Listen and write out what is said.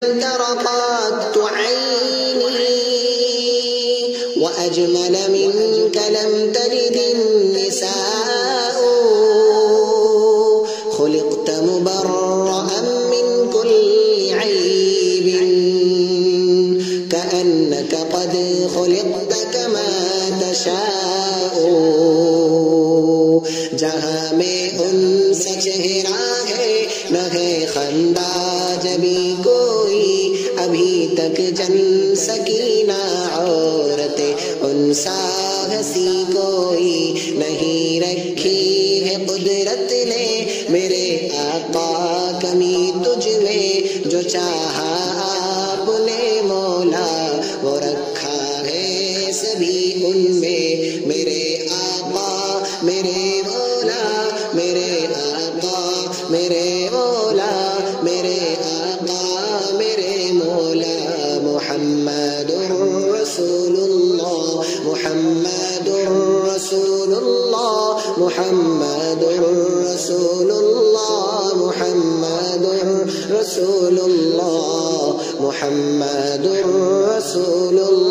ترقت عيني وأجمل منك لم تلد النساء خلقت مبرأ من كل عيب كأنك قد خلقت كما تشاء جہاں میں ان سے چہرہ ہے نہ ہے خندہ جبھی کوئی ابھی تک جن سکینہ عورتیں ان سا ہنسی کوئی نہیں رکھی ہے قدرت نے میرے آقا کمی تجھ میں جو چاہا آپ نے مولا وہ رکھا ہے سبھی ان میں میرے آقا میرے مولا میرے آقا میرے مولا میرے آقا میرے مولا محمد رسول اللہ محمد رسول اللہ محمد رسول اللہ محمد رسول اللہ محمد رسول اللہ